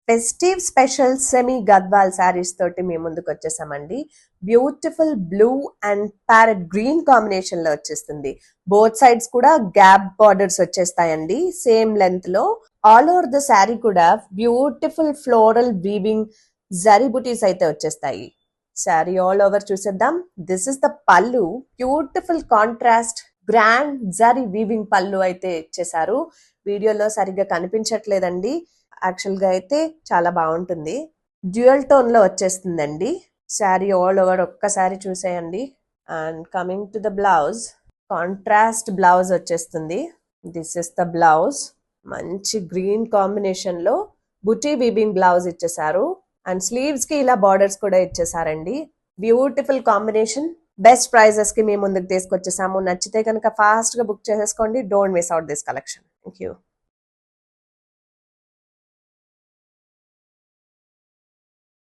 Festive special semi Gadwal saris తోటి మేము ముందుకు వచ్చేసామండి. Beautiful blue and parrot green combination లో వచ్చేస్తుంది. బోత్ సైడ్స్ కూడా గ్యాప్ బార్డర్స్ వచ్చేస్తాయండి సేమ్ లెంత్ లో. ఆల్ ఓవర్ ద శారీ కూడా బ్యూటిఫుల్ ఫ్లోరల్ వీవింగ్ జరీ బుటీస్ అయితే వచ్చేస్తాయి. శారీ ఆల్ ఓవర్ చూసేద్దాం. దిస్ ఇస్ ద పళ్ళు. Beautiful contrast grand zari weaving పళ్ళు అయితే ఇచ్చేసారు. వీడియోలో సరిగ్గా కనిపించట్లేదండి. యాక్చువల్ గా అయితే చాలా బాగుంటుంది. డ్యూయల్ టోన్ లో వచ్చేస్తుందండి శారీ ఆల్ ఓవర్. ఒక్కసారి చూసేయండి. And coming to the blouse, contrast blouse వచ్చేస్తుంది. This is the blouse. మంచి గ్రీన్ కాంబినేషన్ లో బుటీ వీవింగ్ బ్లౌజ్ ఇచ్చేసారు. అండ్ స్లీవ్స్ కి ఇలా బార్డర్స్ కూడా ఇచ్చేసారండి. Beautiful combination. బెస్ట్ ప్రైజెస్ కి మేము ముందుకు తీసుకొచ్చేసాము. నచ్చితే కనుక ఫాస్ట్ గా బుక్ చేసేసుకోండి. Don't miss out this collection. Thank you.